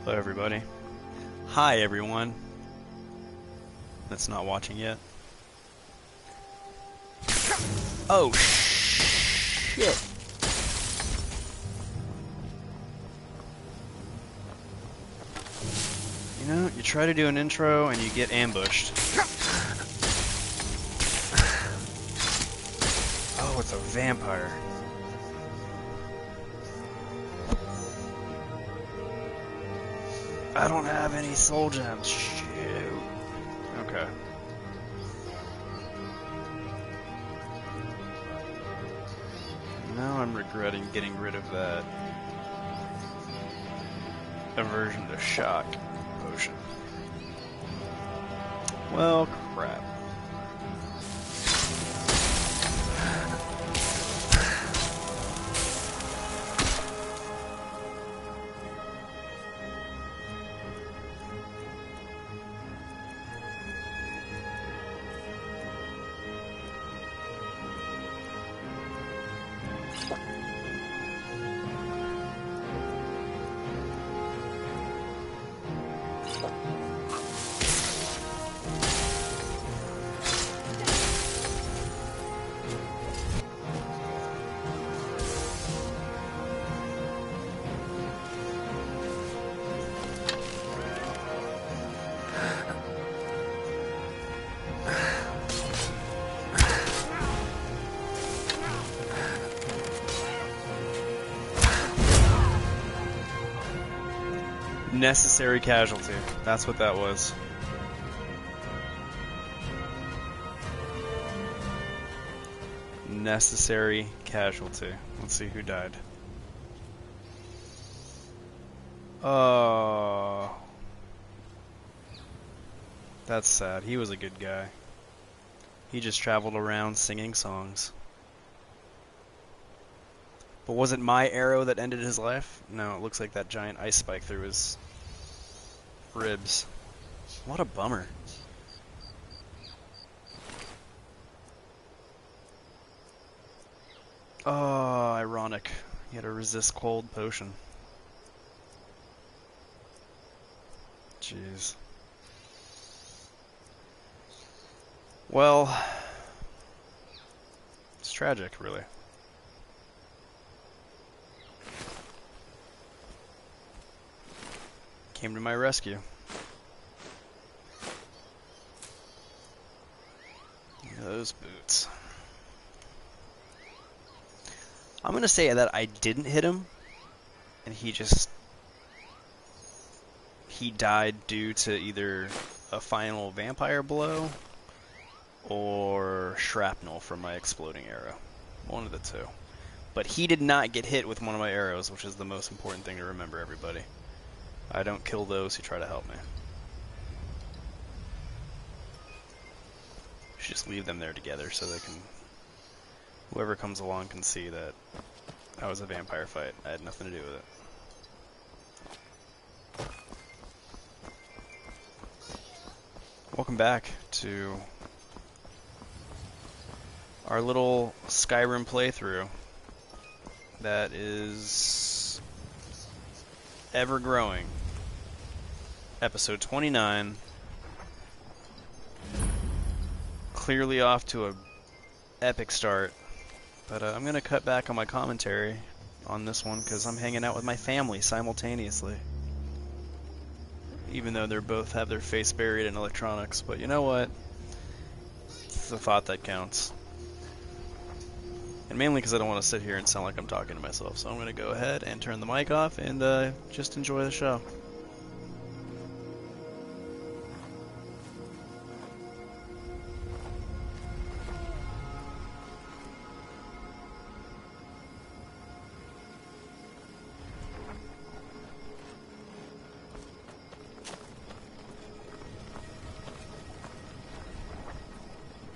Hello, everybody. Hi, everyone that's not watching yet. Oh, shit. You know, you try to do an intro and you get ambushed. Oh, it's a vampire. I don't have any soul gems. Shoot. Okay. Now I'm regretting getting rid of that aversion to shock potion. Well, crap. Necessary casualty. That's what that was. Necessary casualty. Let's see who died. Oh. That's sad. He was a good guy. He just traveled around singing songs. But was it my arrow that ended his life? No, it looks like that giant ice spike through his ribs. What a bummer. Oh, ironic. He had a resist cold potion. Jeez. Well, it's tragic, really. Came to my rescue. Those boots. I'm gonna say that I didn't hit him, and he died due to either a final vampire blow or shrapnel from my exploding arrow. One of the two. But he did not get hit with one of my arrows, which is the most important thing to remember, everybody. I don't kill those who try to help me. Should just leave them there together so they can... Whoever comes along can see that that was a vampire fight. I had nothing to do with it. Welcome back to our little Skyrim playthrough that is ever growing. Episode 29. Clearly off to a epic start, but I'm gonna cut back on my commentary on this one because I'm hanging out with my family simultaneously, even though they both have their face buried in electronics. But you know what? It's the thought that counts, and mainly because I don't want to sit here and sound like I'm talking to myself. So I'm gonna go ahead and turn the mic off and just enjoy the show.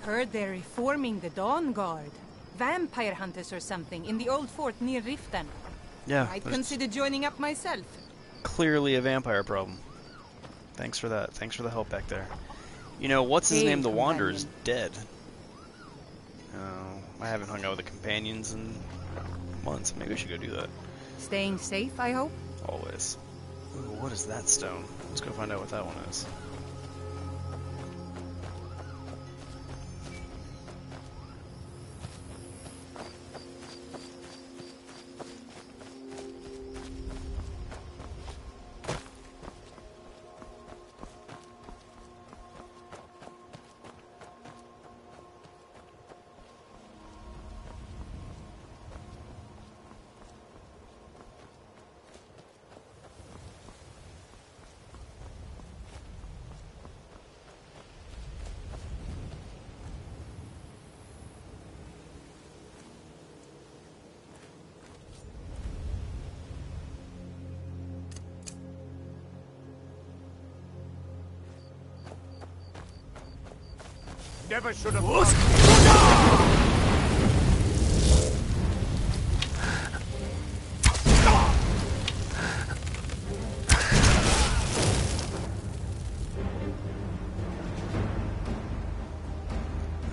Heard they're reforming the Dawn Guard. Vampire hunters or something in the old fort near Riften. Yeah, I'd consider joining up myself. Clearly a vampire problem. Thanks for that. Thanks for the help back there. You know, what's his name? The Wanderer is dead. I haven't hung out with the companions in months. Maybe I should go do that. Staying safe, I hope? Always. Ooh, what is that stone? Let's go find out what that one is. Never should have. That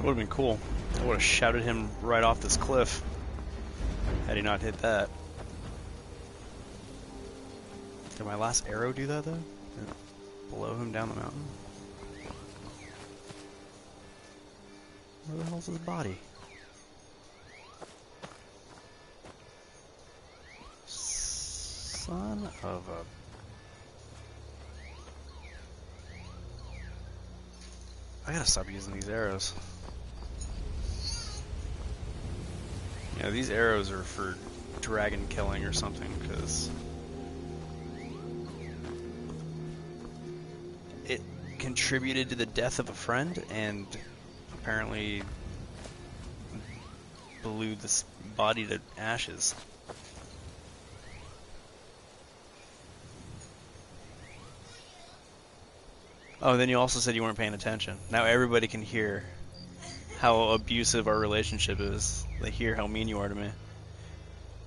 would have been cool. I would have shouted him right off this cliff had he not hit that. Did my last arrow do that though? Did it blow him down the mountain? Where the hell's his body? Son of a... I gotta stop using these arrows. Yeah, these arrows are for dragon killing or something, because it contributed to the death of a friend and apparently blew this body to ashes. Oh, then you also said you weren't paying attention. Now everybody can hear how abusive our relationship is. They hear how mean you are to me.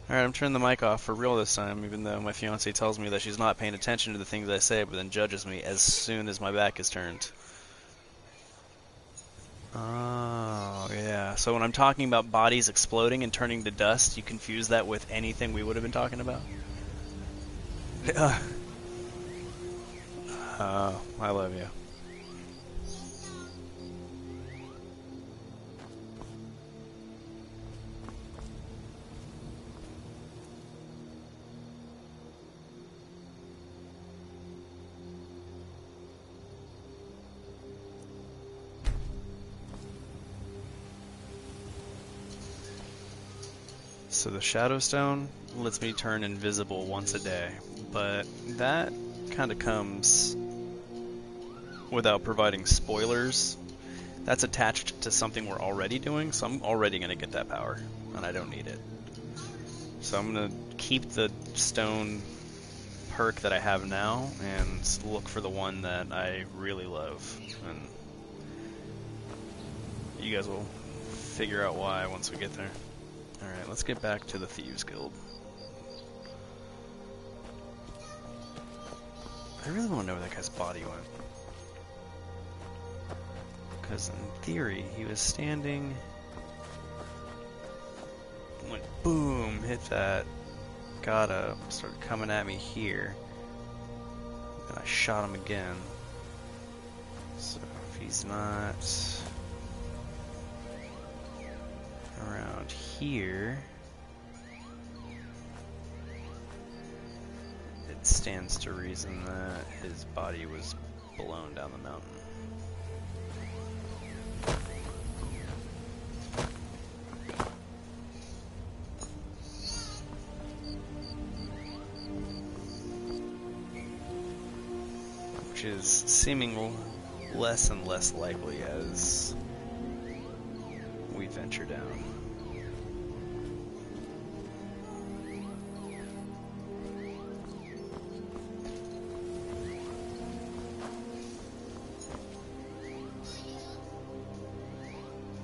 Alright, I'm turning the mic off for real this time, even though my fiancée tells me that she's not paying attention to the things I say, but then judges me as soon as my back is turned. Oh, yeah. So when I'm talking about bodies exploding and turning to dust, you confuse that with anything we would have been talking about? Oh, I love you. So the Shadow Stone lets me turn invisible once a day, but that kind of comes without providing spoilers. That's attached to something we're already doing, so I'm already going to get that power, and I don't need it. So I'm going to keep the stone perk that I have now and look for the one that I really love, and you guys will figure out why once we get there. Alright, let's get back to the Thieves Guild. I really want to know where that guy's body went. Because in theory, he was standing... went boom, hit that, got up, started coming at me here. And I shot him again. So if he's not around here, it stands to reason that his body was blown down the mountain. Which is seeming less and less likely as we venture down.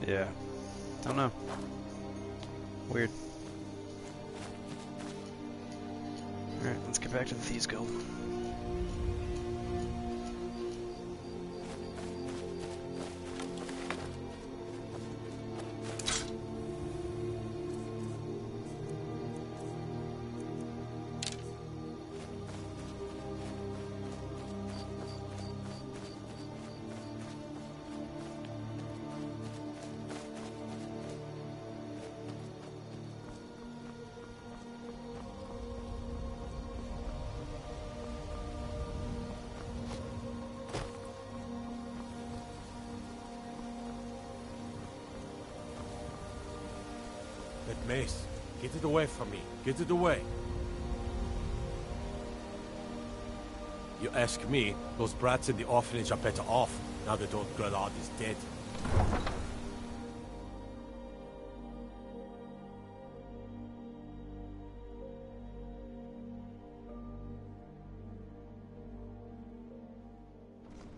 Yeah, don't know. Weird. Alright, let's get back to the Thieves Guild. Mace, get it away from me. Get it away. You ask me, those brats in the orphanage are better off, now that old Grelard is dead.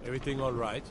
Everything all right?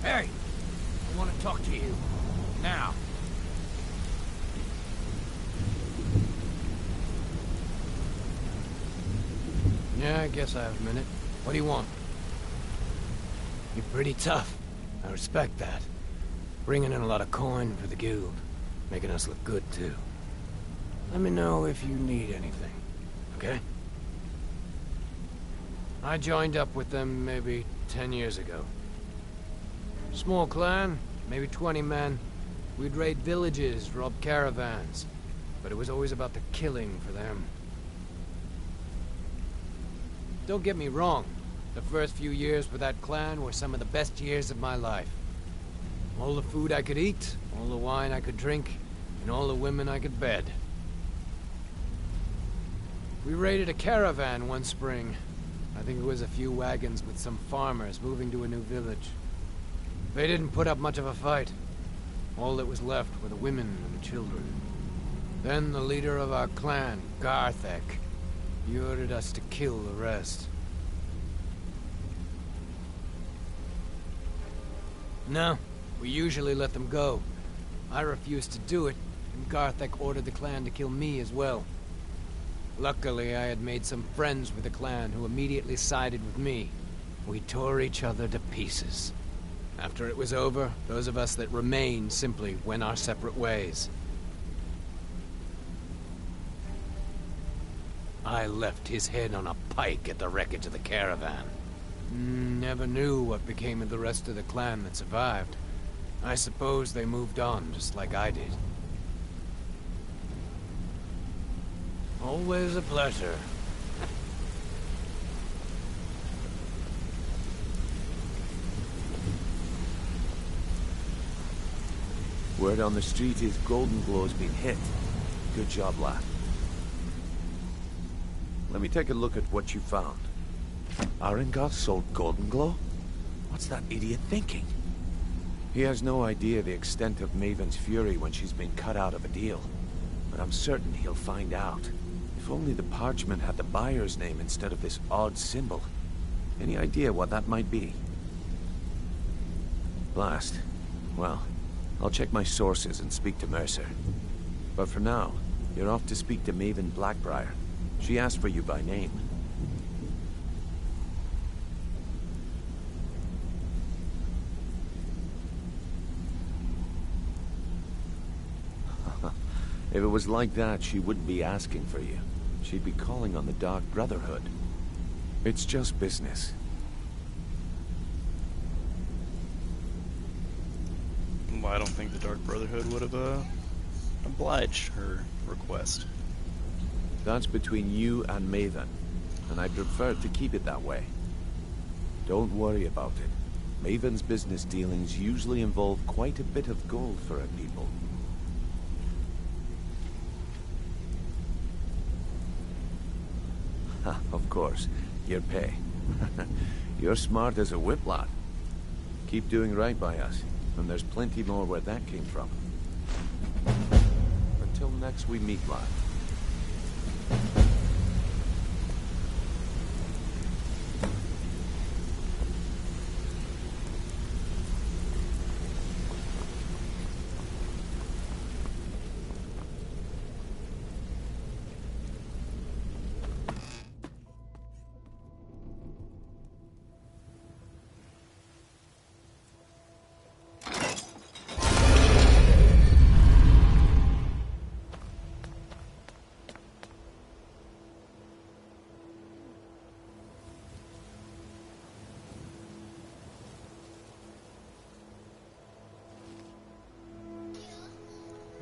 Hey! I want to talk to you. Now. Yeah, I guess I have a minute. What do you want? You're pretty tough. I respect that. Bringing in a lot of coin for the guild. Making us look good, too. Let me know if you need anything, okay? I joined up with them maybe 10 years ago. Small clan, maybe 20 men. We'd raid villages, rob caravans. But it was always about the killing for them. Don't get me wrong. The first few years with that clan were some of the best years of my life. All the food I could eat, all the wine I could drink, and all the women I could bed. We raided a caravan one spring. I think it was a few wagons with some farmers moving to a new village. They didn't put up much of a fight. All that was left were the women and the children. Then the leader of our clan, Garthek, he ordered us to kill the rest. No, we usually let them go. I refused to do it, and Garthek ordered the clan to kill me as well. Luckily, I had made some friends with the clan who immediately sided with me. We tore each other to pieces. After it was over, those of us that remained simply went our separate ways. I left his head on a pike at the wreckage of the caravan. Never knew what became of the rest of the clan that survived. I suppose they moved on, just like I did. Always a pleasure. Word on the street is Golden Glow's been hit. Good job, lad. Let me take a look at what you found. Arengoth sold Golden Glow? What's that idiot thinking? He has no idea the extent of Maven's fury when she's been cut out of a deal. But I'm certain he'll find out. If only the parchment had the buyer's name instead of this odd symbol. Any idea what that might be? Blast. Well, I'll check my sources and speak to Mercer. But for now, you're off to speak to Maven Blackbriar. She asked for you by name. If it was like that, she wouldn't be asking for you. She'd be calling on the Dark Brotherhood. It's just business. Well, I don't think the Dark Brotherhood would have oblige her request. That's between you and Maven, and I prefer to keep it that way. Don't worry about it. Maven's business dealings usually involve quite a bit of gold for her people. Ha, of course. Your pay. You're smart as a whip, lad. Keep doing right by us, and there's plenty more where that came from. Until next we meet, lad.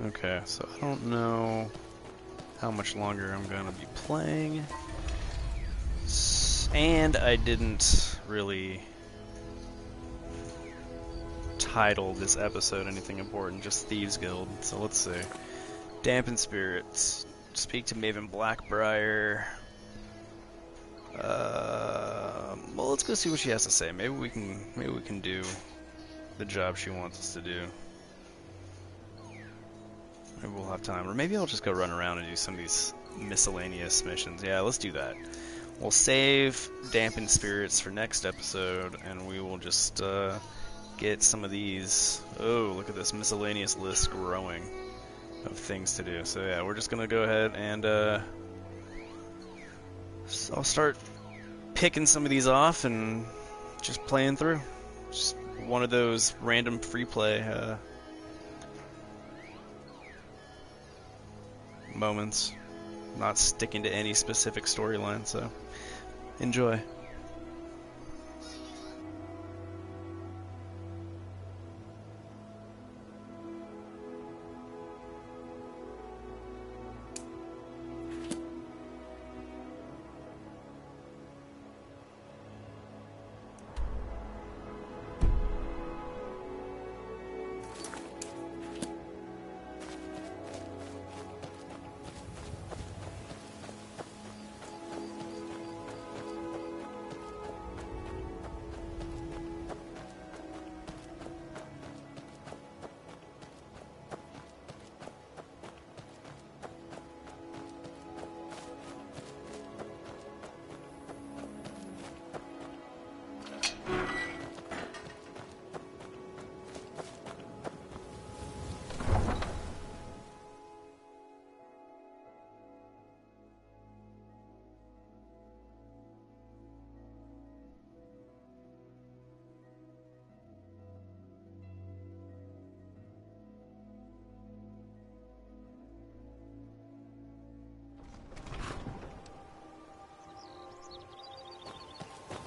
Okay, so I don't know how much longer I'm gonna be playing. And I didn't really title this episode anything important, just Thieves Guild. So let's see. Dampen Spirits. Speak to Maven Blackbriar. Well, let's go see what she has to say. Maybe we can do the job she wants us to do. Maybe we'll have time. Or maybe I'll just go run around and do some of these miscellaneous missions. Yeah, let's do that. We'll save Dampen Spirits for next episode, and we will just get some of these. Oh, look at this miscellaneous list growing of things to do. So yeah, we're just going to go ahead and I'll start picking some of these off and just playing through. Just one of those random free play moments, not sticking to any specific storyline, so enjoy.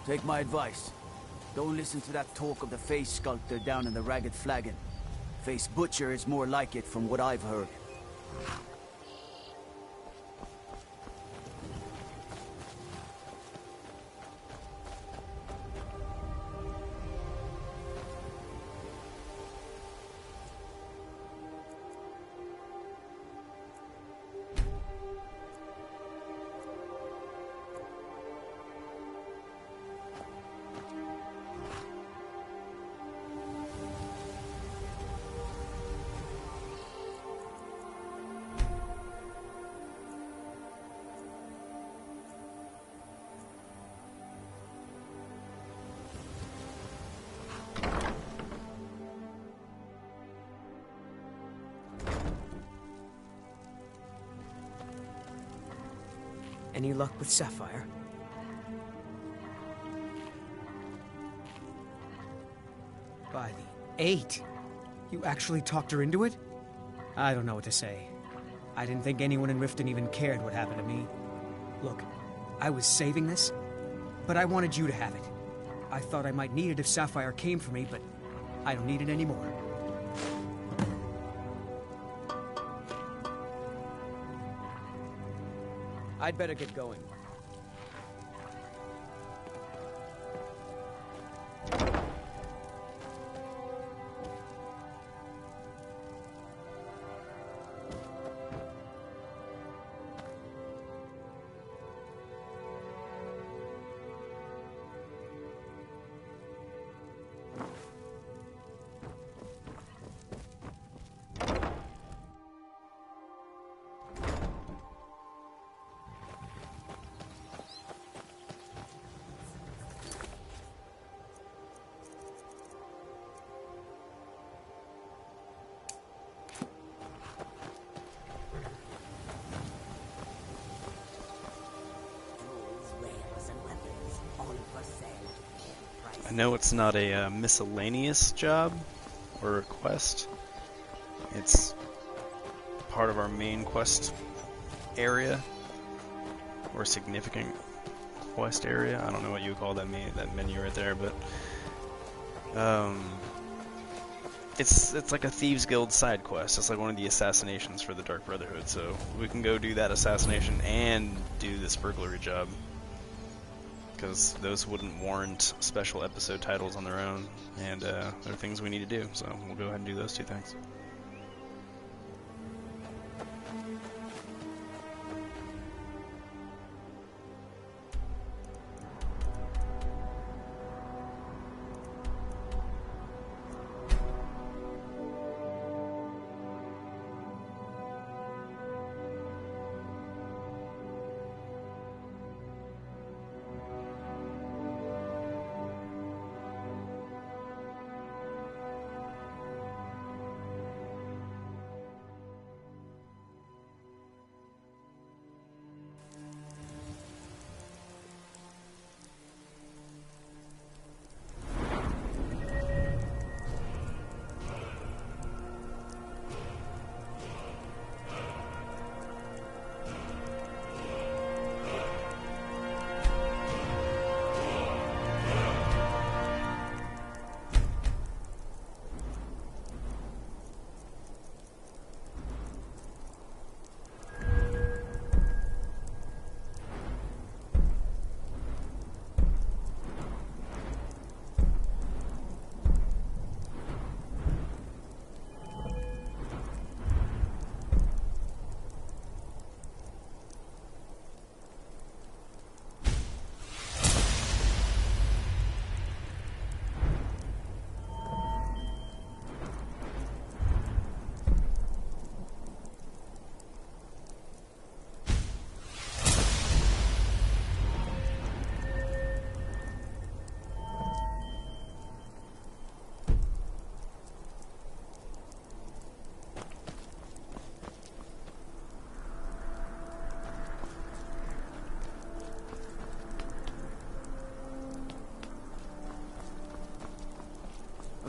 Take my advice. Don't listen to that talk of the face sculptor down in the Ragged Flagon. Face Butcher is more like it from what I've heard. Any luck with Sapphire? By the 8! You actually talked her into it? I don't know what to say. I didn't think anyone in Riften even cared what happened to me. Look, I was saving this, but I wanted you to have it. I thought I might need it if Sapphire came for me, but I don't need it anymore. I'd better get going. I know it's not a miscellaneous job or a quest. It's part of our main quest area, or significant quest area. I don't know what you would call that menu right there, but it's like a Thieves Guild side quest. It's like one of the assassinations for the Dark Brotherhood, so we can go do that assassination and do this burglary job, because those wouldn't warrant special episode titles on their own, and they're things we need to do, so we'll go ahead and do those two things.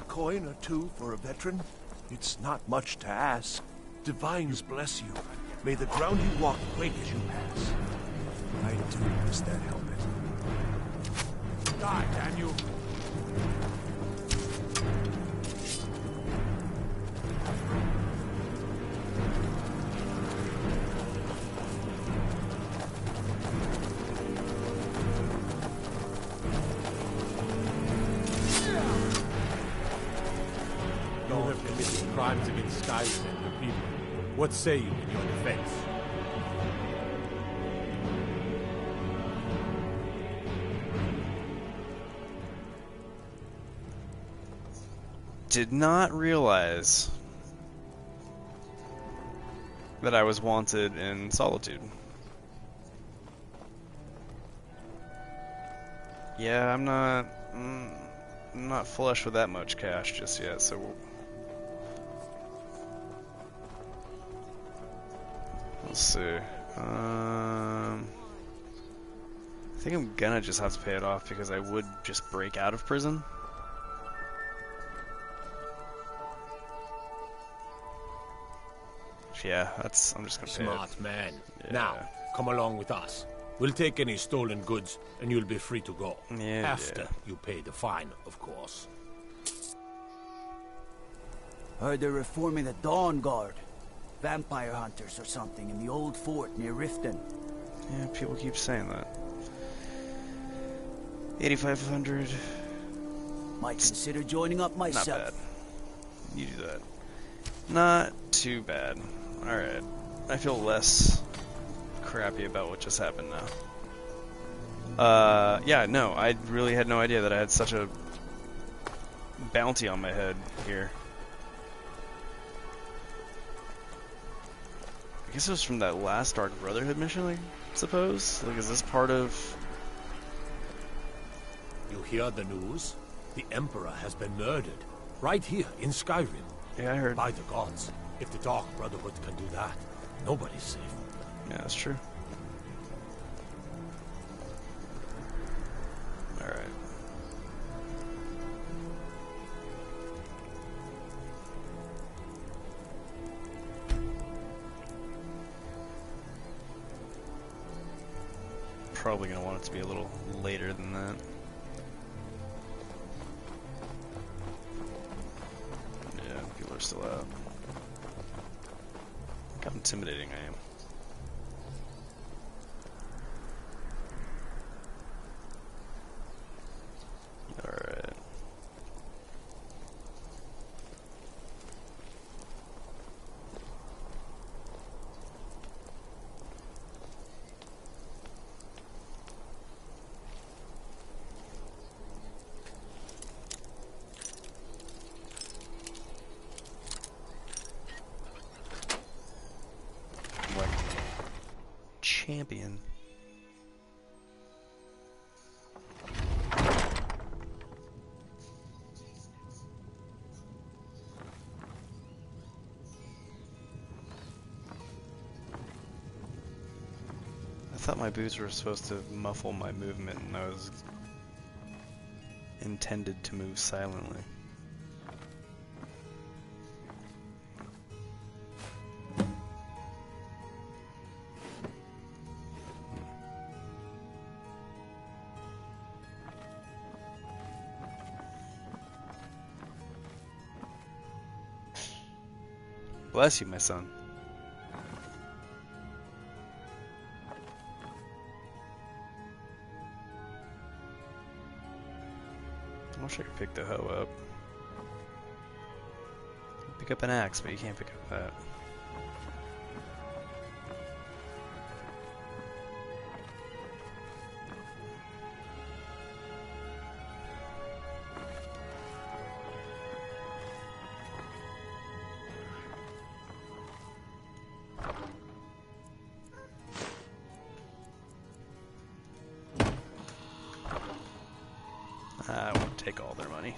Coin or two for a veteran? It's not much to ask. Divines bless you. May the ground you walk quake as you pass. I do miss that helmet. Die, damn you! Crimes against Skyrim and your people. What say you in your defense? Did not realize that I was wanted in Solitude. Yeah, I'm not flush with that much cash just yet, so let's see. I think I'm gonna just have to pay it off because I would just break out of prison. Yeah, I'm just gonna pay it. Smart man. Yeah. Now, come along with us. We'll take any stolen goods, and you'll be free to go. Yeah, After you pay the fine, of course. Heard they're reforming the Dawn Guard. Vampire hunters or something in the old fort near Riften. Yeah, people keep saying that. 8,500. Might consider joining up myself. Not bad. You do that. Not too bad. Alright. I feel less crappy about what just happened now. Yeah, no, I really had no idea that I had such a bounty on my head here. I guess it was from that last Dark Brotherhood mission, I suppose? Like, is this part of... You hear the news? The Emperor has been murdered. Right here, in Skyrim. Yeah, I heard. By the gods. If the Dark Brotherhood can do that, nobody's safe. Yeah, that's true. Alright. Probably going to want it to be a little later than that. Yeah, people are still out. Look how intimidating I am. Alright. Like champion. I thought my boots were supposed to muffle my movement, and I was intended to move silently. Bless you, my son. I wish I could pick the hoe up. Pick up an axe, but you can't pick up that. I won't take all their money.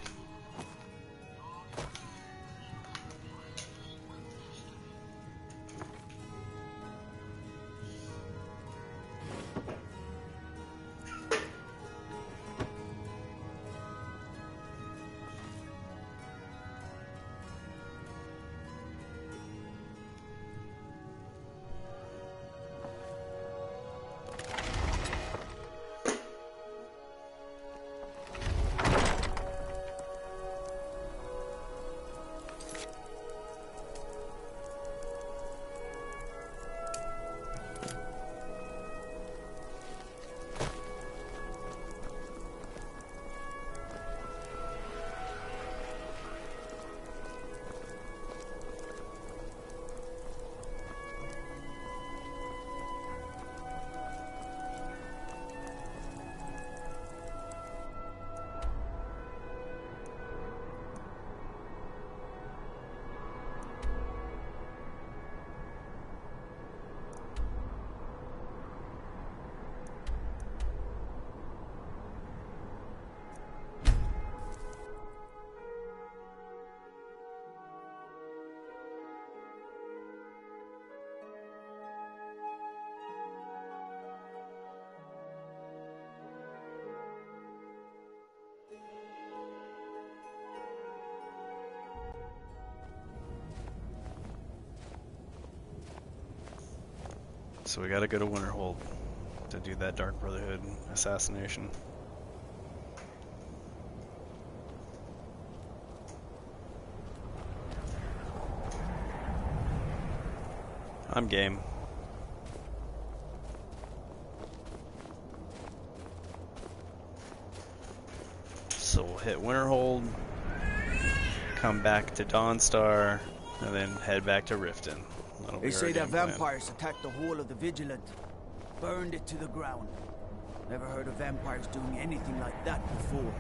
So we gotta go to Winterhold to do that Dark Brotherhood assassination. I'm game. So we'll hit Winterhold, come back to Dawnstar, and then head back to Riften. That'll be They our say that game plan. vampires attacked the whole of the Vigilant. Burned it to the ground. Never heard of vampires doing anything like that before.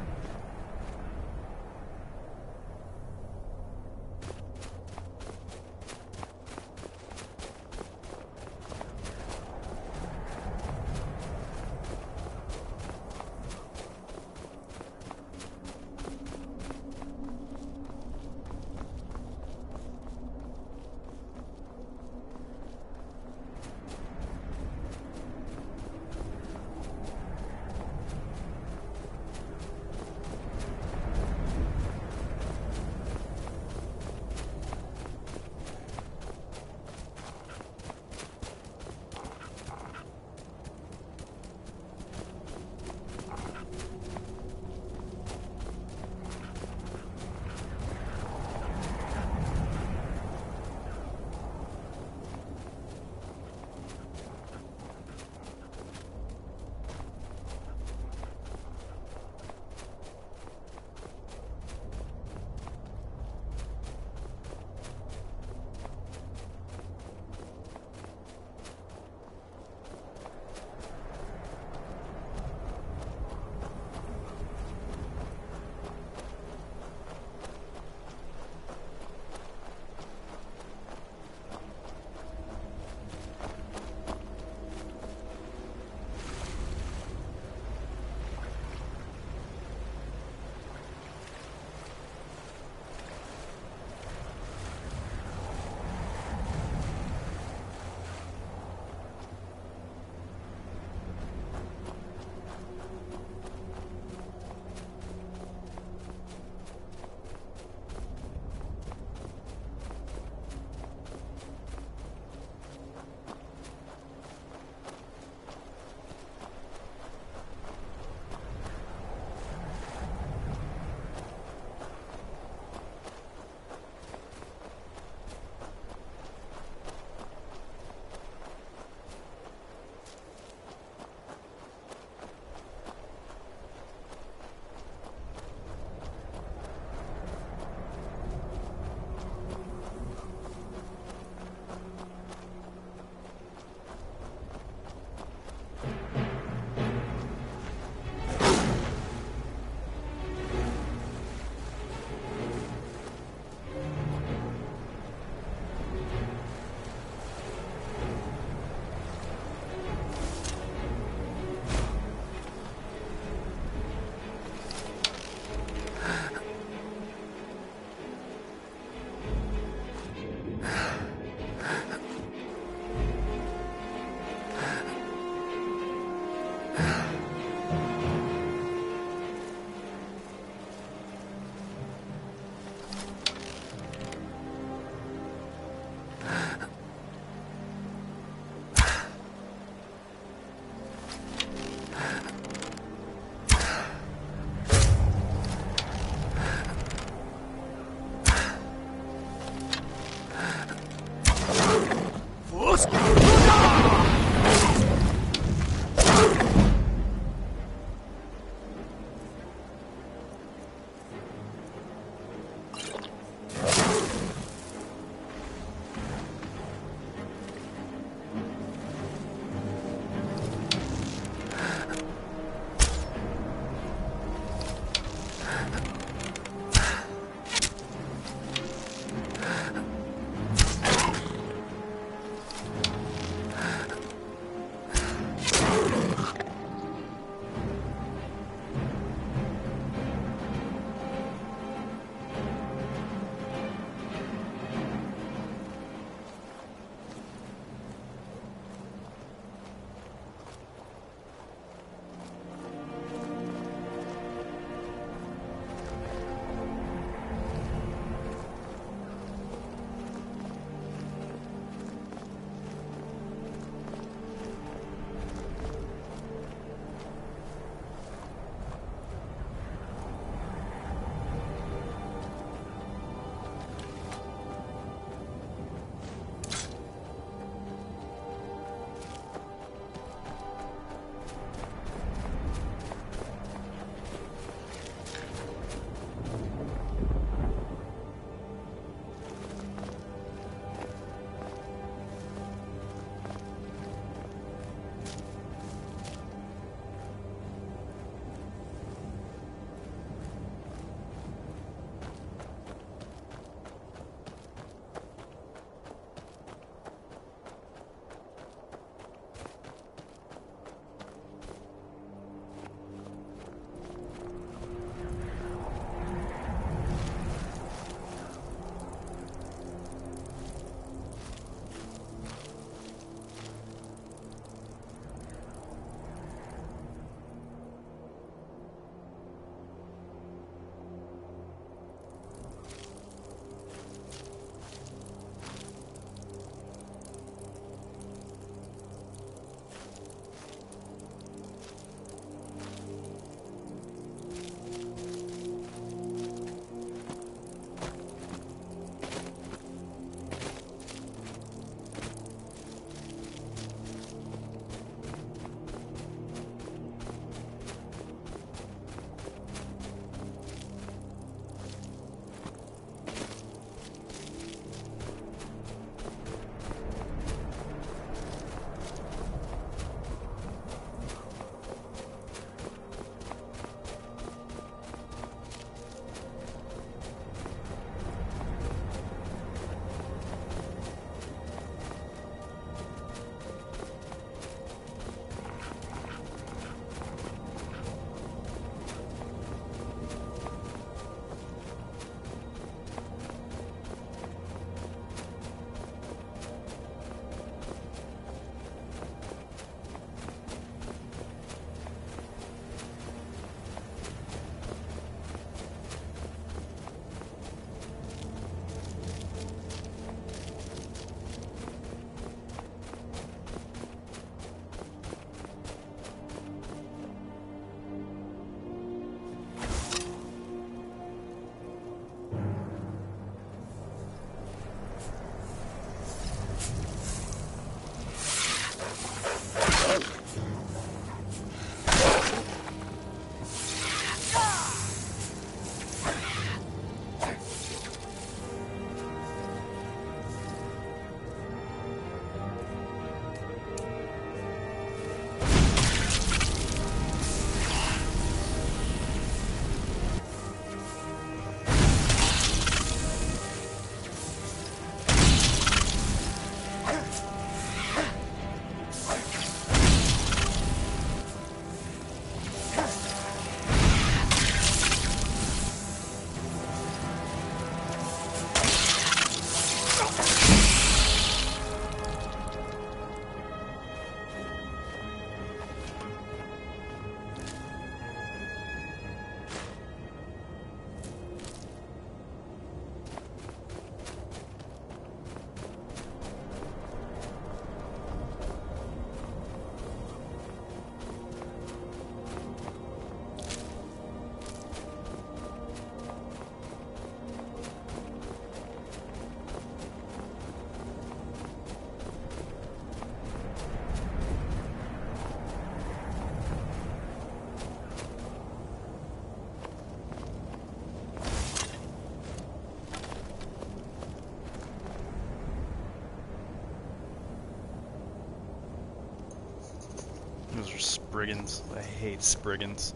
Spriggans. I hate Spriggans.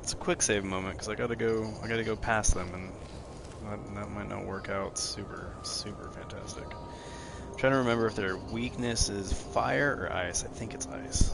It's a quick save moment because I gotta go past them, and that might not work out super fantastic. I'm trying to remember if their weakness is fire or ice. I think it's ice.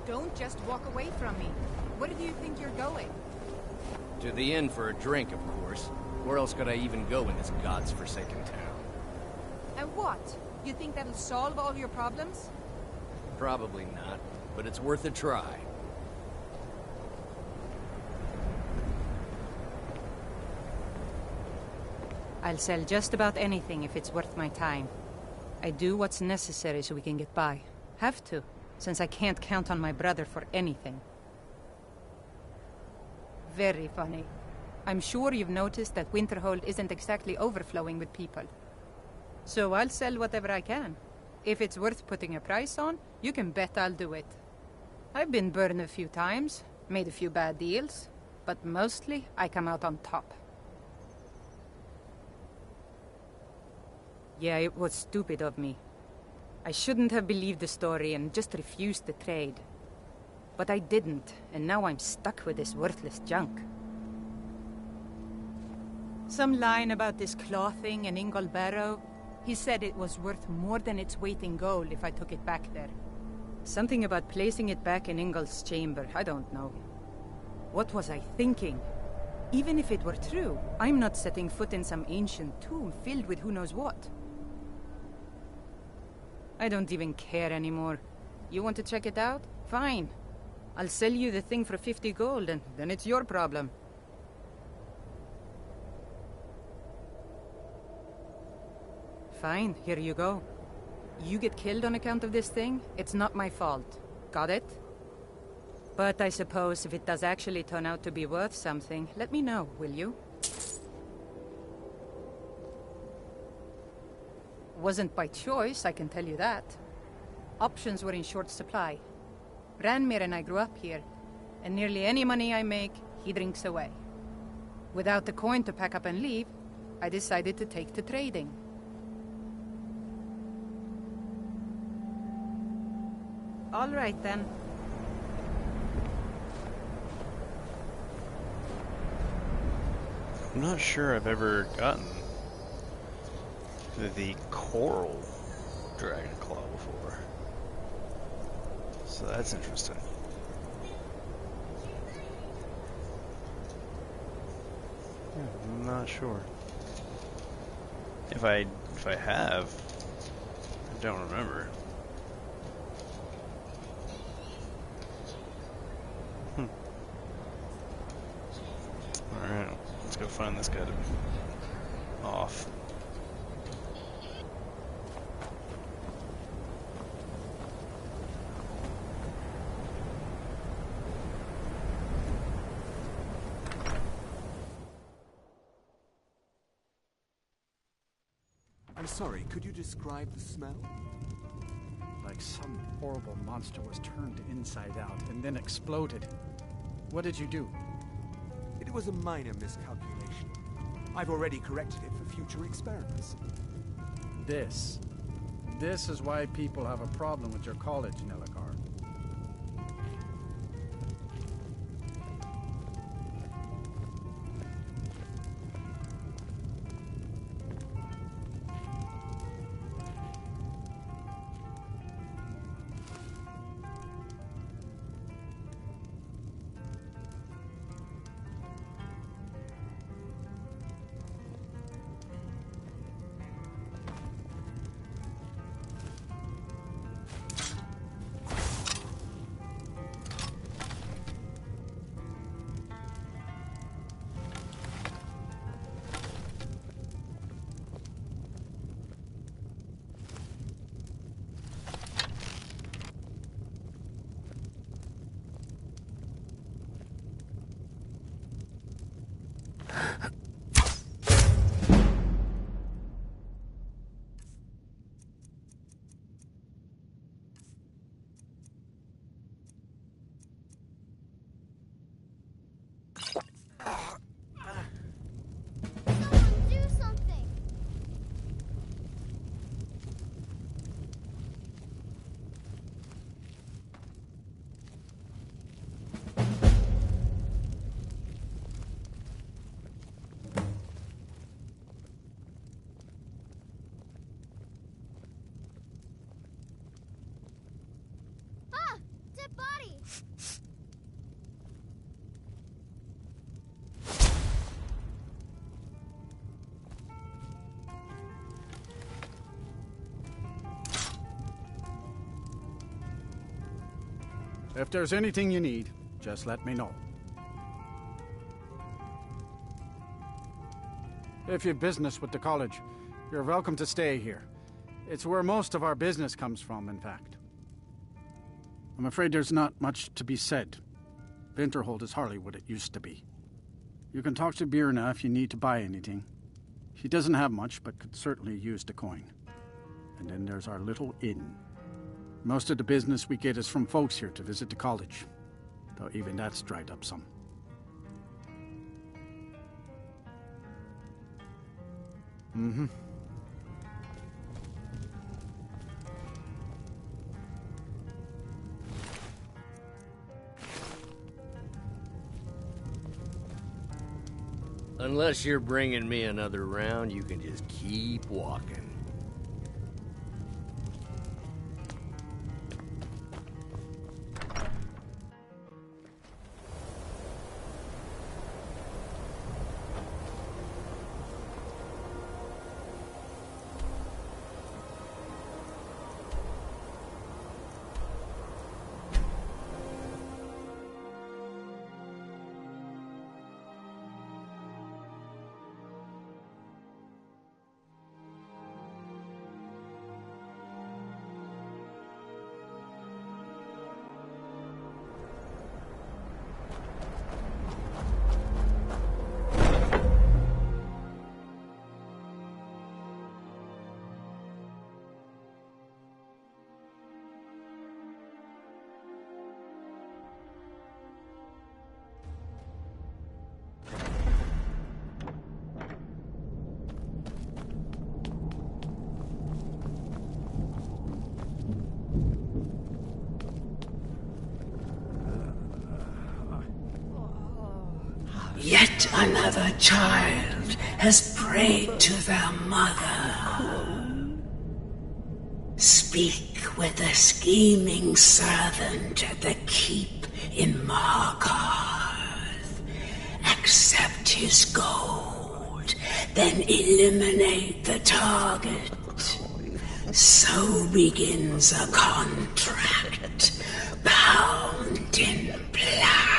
Don't just walk away from me. Where do you think you're going? To the inn for a drink, of course. Where else could I even go in this god's-forsaken town? And what? You think that'll solve all your problems? Probably not, but it's worth a try. I'll sell just about anything if it's worth my time. I do what's necessary so we can get by. Have to, since I can't count on my brother for anything. Very funny. I'm sure you've noticed that Winterhold isn't exactly overflowing with people. So I'll sell whatever I can. If it's worth putting a price on, you can bet I'll do it. I've been burned a few times, made a few bad deals, but mostly I come out on top. Yeah, it was stupid of me. I shouldn't have believed the story and just refused the trade. But I didn't, and now I'm stuck with this worthless junk. Some line about this clothing in Ingol Barrow. He said it was worth more than its weight in gold if I took it back there. Something about placing it back in Ingol's chamber, I don't know. What was I thinking? Even if it were true, I'm not setting foot in some ancient tomb filled with who knows what. I don't even care anymore. You want to check it out? Fine. I'll sell you the thing for 50 gold, and then it's your problem. Fine, here you go. You get killed on account of this thing, it's not my fault. Got it? But I suppose if it does actually turn out to be worth something, let me know, will you? Wasn't by choice, I can tell you that. Options were in short supply. Ranmir and I grew up here, and nearly any money I make, he drinks away. Without the coin to pack up and leave, I decided to take to trading. All right, then. I'm not sure I've ever gotten the coral dragon claw before. So that's interesting. Yeah, I'm not sure. If I have, I don't remember. Alright, let's go find this guy off. I'm sorry, could you describe the smell? Like some horrible monster was turned inside out and then exploded. What did you do? It was a minor miscalculation. I've already corrected it for future experiments. This is why people have a problem with your college, Nelagar. If there's anything you need, just let me know. If you've business with the college, you're welcome to stay here. It's where most of our business comes from, in fact. I'm afraid there's not much to be said. Winterhold is hardly what it used to be. You can talk to Birna if you need to buy anything. She doesn't have much, but could certainly use the coin. And then there's our little inn. Most of the business we get is from folks here to visit the college, though even that's dried up some. Mm-hmm. Unless you're bringing me another round, you can just keep walking. Yet another child has prayed to their mother. Speak with the scheming servant at the keep in Markarth. Accept his gold, then eliminate the target. So begins a contract bound in blood.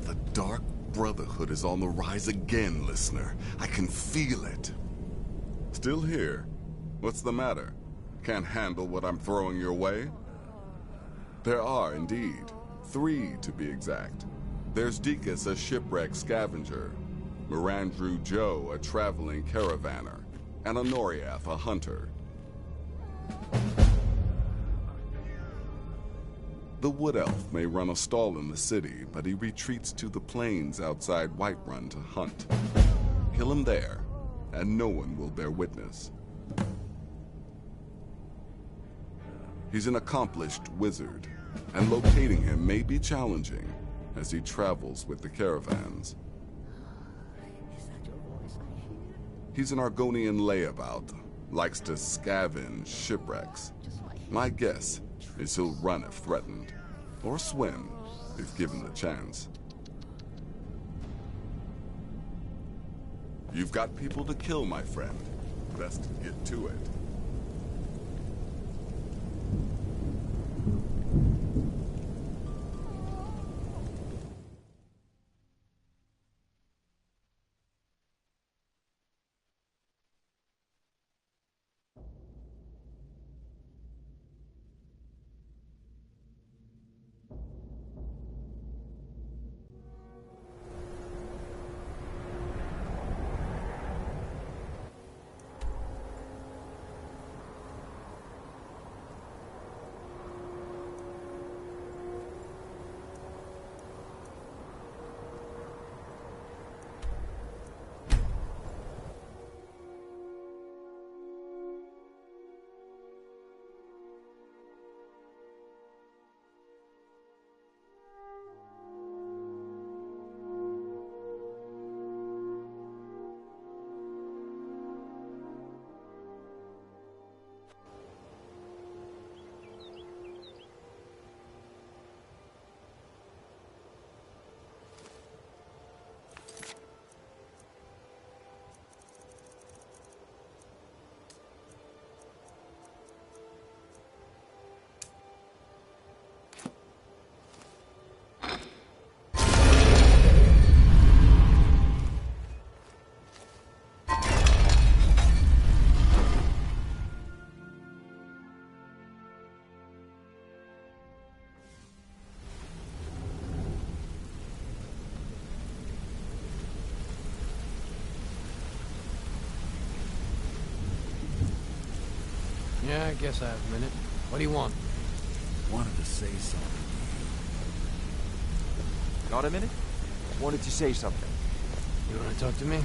The Dark Brotherhood is on the rise again, listener. I can feel it. Still here? What's the matter? Can't handle what I'm throwing your way? There are, indeed. 3, to be exact. There's Deakus, a shipwreck scavenger. Mirandru Joe, a traveling caravaner. And Honoriath, a hunter. The Wood Elf may run a stall in the city, but he retreats to the plains outside Whiterun to hunt. Kill him there, and no one will bear witness. He's an accomplished wizard, and locating him may be challenging as he travels with the caravans. He's an Argonian layabout, likes to scavenge shipwrecks. My guess is he'll run if threatened, or swim if given the chance. You've got people to kill, my friend. Best get to it. Yeah, I guess I have a minute. What do you want? Wanted to say something. Got a minute? Wanted to say something. You want to talk to me?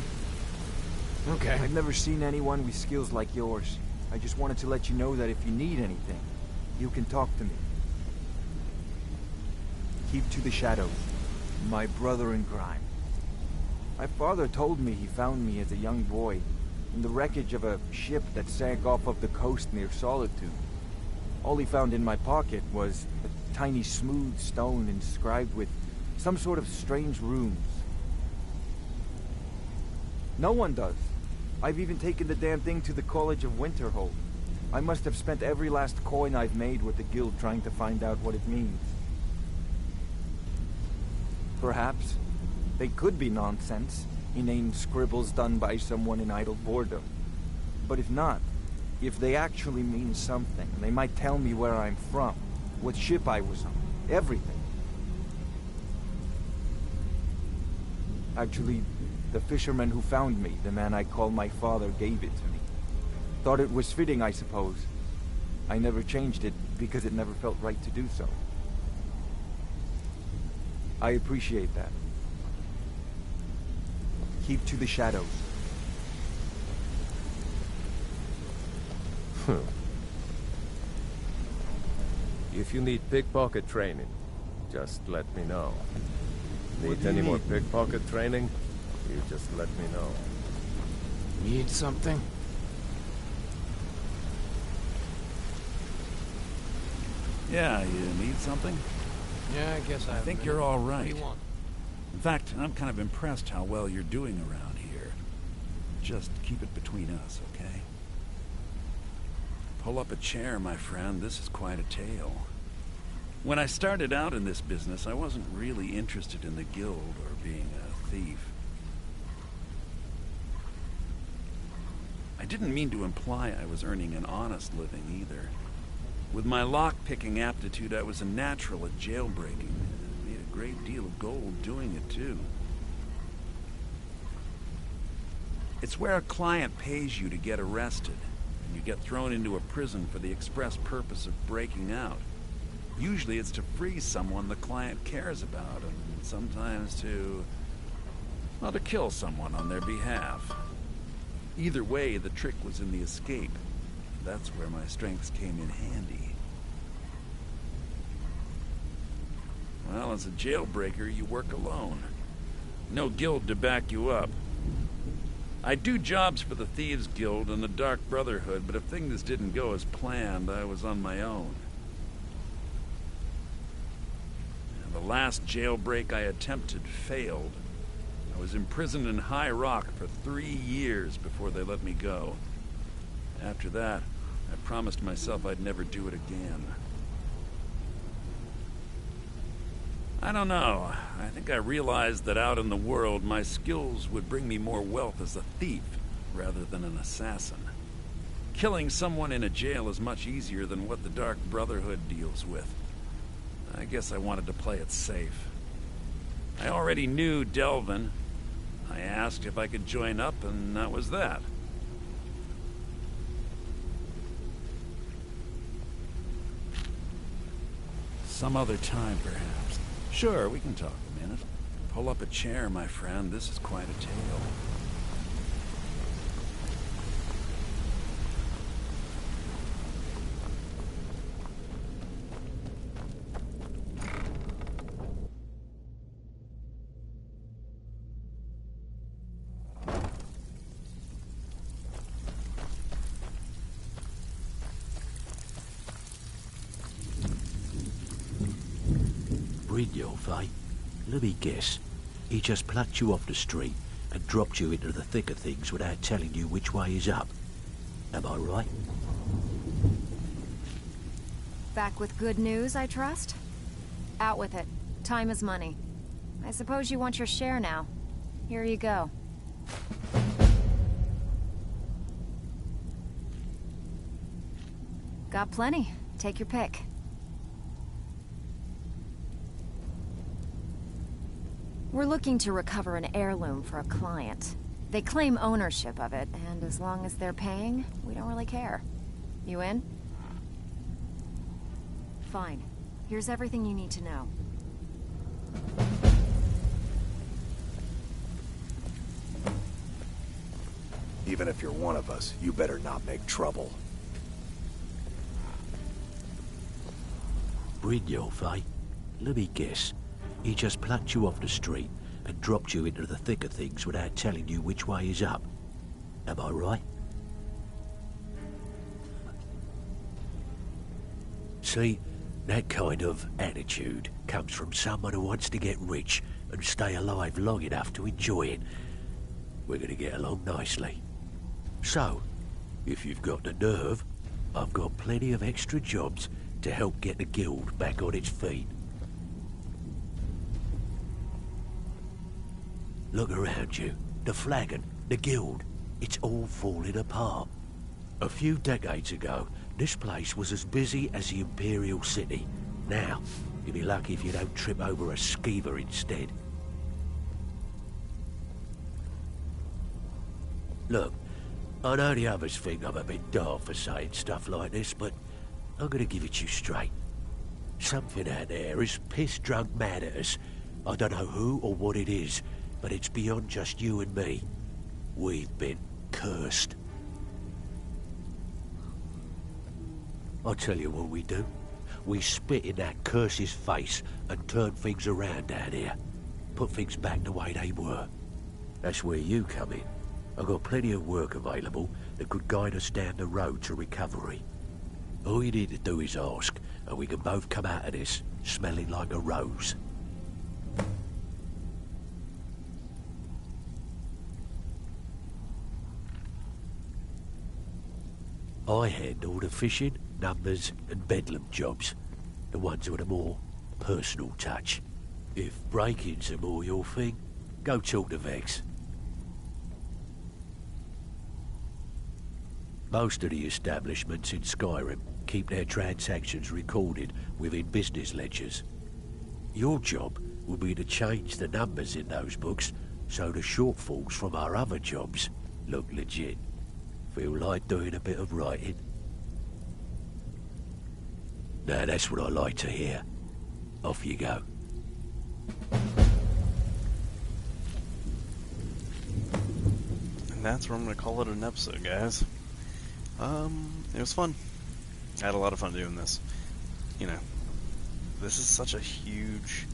Okay. I've never seen anyone with skills like yours. I just wanted to let you know that if you need anything, you can talk to me. Keep to the shadows. My brother in crime. My father told me he found me as a young boy in the wreckage of a ship that sank off of the coast near Solitude. All he found in my pocket was a tiny smooth stone inscribed with some sort of strange runes. No one does. I've even taken the damn thing to the College of Winterhold. I must have spent every last coin I've made with the guild trying to find out what it means. Perhaps they could be nonsense, inane scribbles done by someone in idle boredom. But if not, if they actually mean something, they might tell me where I'm from, what ship I was on, everything. Actually, the fisherman who found me, the man I call my father, gave it to me. Thought it was fitting, I suppose. I never changed it because it never felt right to do so. I appreciate that. Keep to the shadows. If you need pickpocket training, just let me know. What Need do you any more need? pickpocket training? You just let me know. Need something? Yeah, you need something? Yeah, I guess I think you're all right. What do you want? In fact, I'm kind of impressed how well you're doing around here. Just keep it between us, okay? Pull up a chair, my friend. This is quite a tale. When I started out in this business, I wasn't really interested in the guild or being a thief. I didn't mean to imply I was earning an honest living either. With my lock-picking aptitude, I was a natural at jailbreaking. I made a great deal of gold doing it, too. It's where a client pays you to get arrested, and you get thrown into a prison for the express purpose of breaking out. Usually it's to free someone the client cares about, and sometimes to kill someone on their behalf. Either way, the trick was in the escape. That's where my strengths came in handy. Well, as a jailbreaker, you work alone. No guild to back you up. I do jobs for the Thieves Guild and the Dark Brotherhood, but if things didn't go as planned, I was on my own. And the last jailbreak I attempted failed. I was imprisoned in High Rock for 3 years before they let me go. After that, I promised myself I'd never do it again. I don't know. I think I realized that out in the world, my skills would bring me more wealth as a thief rather than an assassin. Killing someone in a jail is much easier than what the Dark Brotherhood deals with. I guess I wanted to play it safe. I already knew Delvin. I asked if I could join up, and that was that. Some other time, perhaps. Sure, we can talk a minute. Pull up a chair, my friend. This is quite a tale. Brynjolf, eh? Let me guess. He just plucked you off the street and dropped you into the thick of things without telling you which way is up. Am I right? Back with good news, I trust? Out with it. Time is money. I suppose you want your share now. Here you go. Got plenty. Take your pick. We're looking to recover an heirloom for a client. They claim ownership of it, and as long as they're paying, we don't really care. You in? Fine. Here's everything you need to know. Even if you're one of us, you better not make trouble. Brynjolf, eh? Let me guess. He just plucked you off the street and dropped you into the thick of things without telling you which way is up. Am I right? See, that kind of attitude comes from someone who wants to get rich and stay alive long enough to enjoy it. We're going to get along nicely. So, if you've got the nerve, I've got plenty of extra jobs to help get the guild back on its feet. Look around you. The flagon, the guild, it's all falling apart. A few decades ago, this place was as busy as the Imperial City. Now, you'll be lucky if you don't trip over a skeever instead. Look, I know the others think I'm a bit daft for saying stuff like this, but I'm gonna give it to you straight. Something out there is piss-drunk mad at us. I don't know who or what it is, but it's beyond just you and me. We've been cursed. I'll tell you what we do. We spit in that curse's face and turn things around down here. Put things back the way they were. That's where you come in. I've got plenty of work available that could guide us down the road to recovery. All you need to do is ask, and we can both come out of this smelling like a rose. I handle the fishing, numbers, and bedlam jobs. The ones with a more personal touch. If break-ins are more your thing, go talk to Vex. Most of the establishments in Skyrim keep their transactions recorded within business ledgers. Your job will be to change the numbers in those books so the shortfalls from our other jobs look legit. Feel like doing a bit of writing? Now that's what I like to hear. Off you go. And that's where I'm going to call it an episode, guys. It was fun. I had a lot of fun doing this. You know, this is such a huge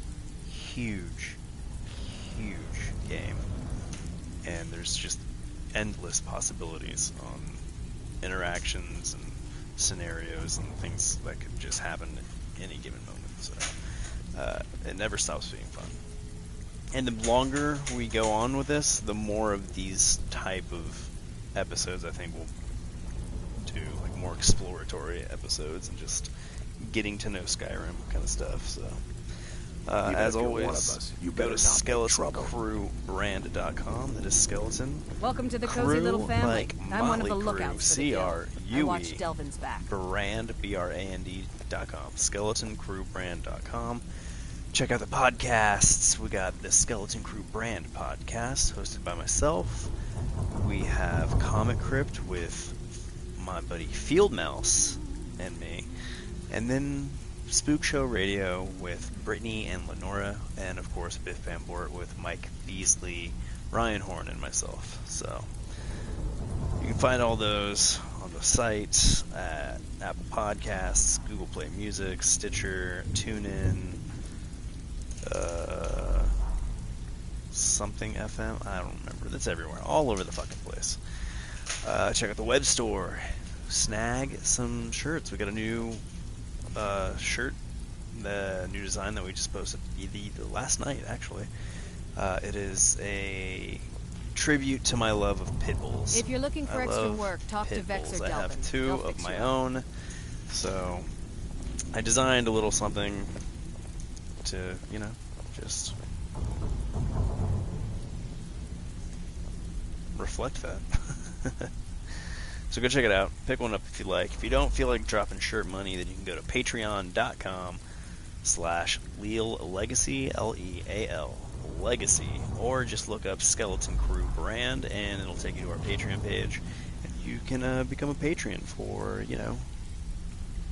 game. And there's just endless possibilities on interactions and scenarios and things that could just happen at any given moment. So, it never stops being fun. And the longer we go on with this, the more of these type of episodes I think we'll do, like more exploratory episodes and just getting to know Skyrim kind of stuff. So, as always, go to SkeletonCrewBrand.com. That is Skeleton. Welcome to the Crew, cozy little family. like I'm one of the Motley lookouts Crew, for the guild. I watch CRUE, Delvin's back. Brand, BRAND.com. SkeletonCrewBrand.com. Check out the podcasts. We got the Skeleton Crew Brand podcast, hosted by myself. We have Comic Crypt with my buddy Field Mouse and me. And then Spook Show Radio with Brittany and Lenora. And, of course, Biff Van Bort with Mike Beasley, Ryan Horn, and myself. So, you can find all those on the site at Apple Podcasts, Google Play Music, Stitcher, TuneIn, something FM, I don't remember. That's everywhere, all over the fucking place. Check out the web store. Snag some shirts. We got a new shirt, the new design that we just posted the last night, actually. It is a tribute to my love of pit bulls. If you're looking for extra work, talk to Vex or Delvin. I have two of my own, so I designed a little something to, you know, just reflect that. So go check it out. Pick one up if you like. If you don't feel like dropping shirt money, then you can go to patreon.com/LealLegacy, L-E-A-L, Legacy, or just look up Skeleton Crew Brand, and it'll take you to our Patreon page. And you can become a patron for, you know,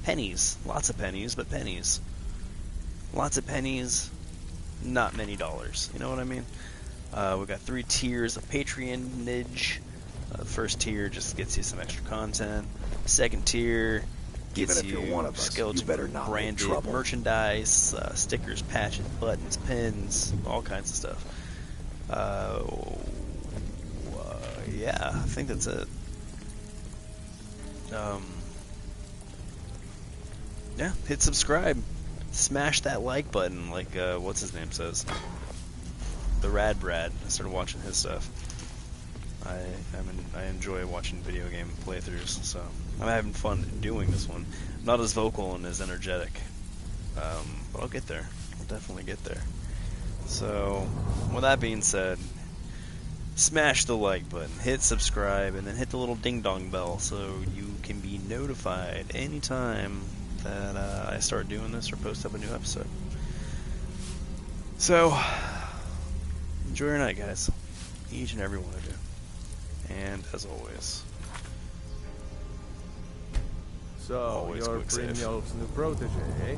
pennies. Lots of pennies, but pennies. Lots of pennies, not many dollars. You know what I mean? We've got 3 tiers of patronage. The first tier just gets you some extra content. Second tier gets you Skeleton branded merchandise, stickers, patches, buttons, pins, all kinds of stuff. Yeah, I think that's it. Yeah, hit subscribe. Smash that like button, like what's his name says. The Rad Brad. I started watching his stuff. I enjoy watching video game playthroughs, so I'm having fun doing this one. I'm not as vocal and as energetic, but I'll get there. I'll definitely get there. So, with that being said, smash the like button, hit subscribe, and then hit the little ding-dong bell so you can be notified anytime that I start doing this or post up a new episode. So, enjoy your night, guys. Each and every one of you. And as always. So, you're Brynjolf's new protege, eh?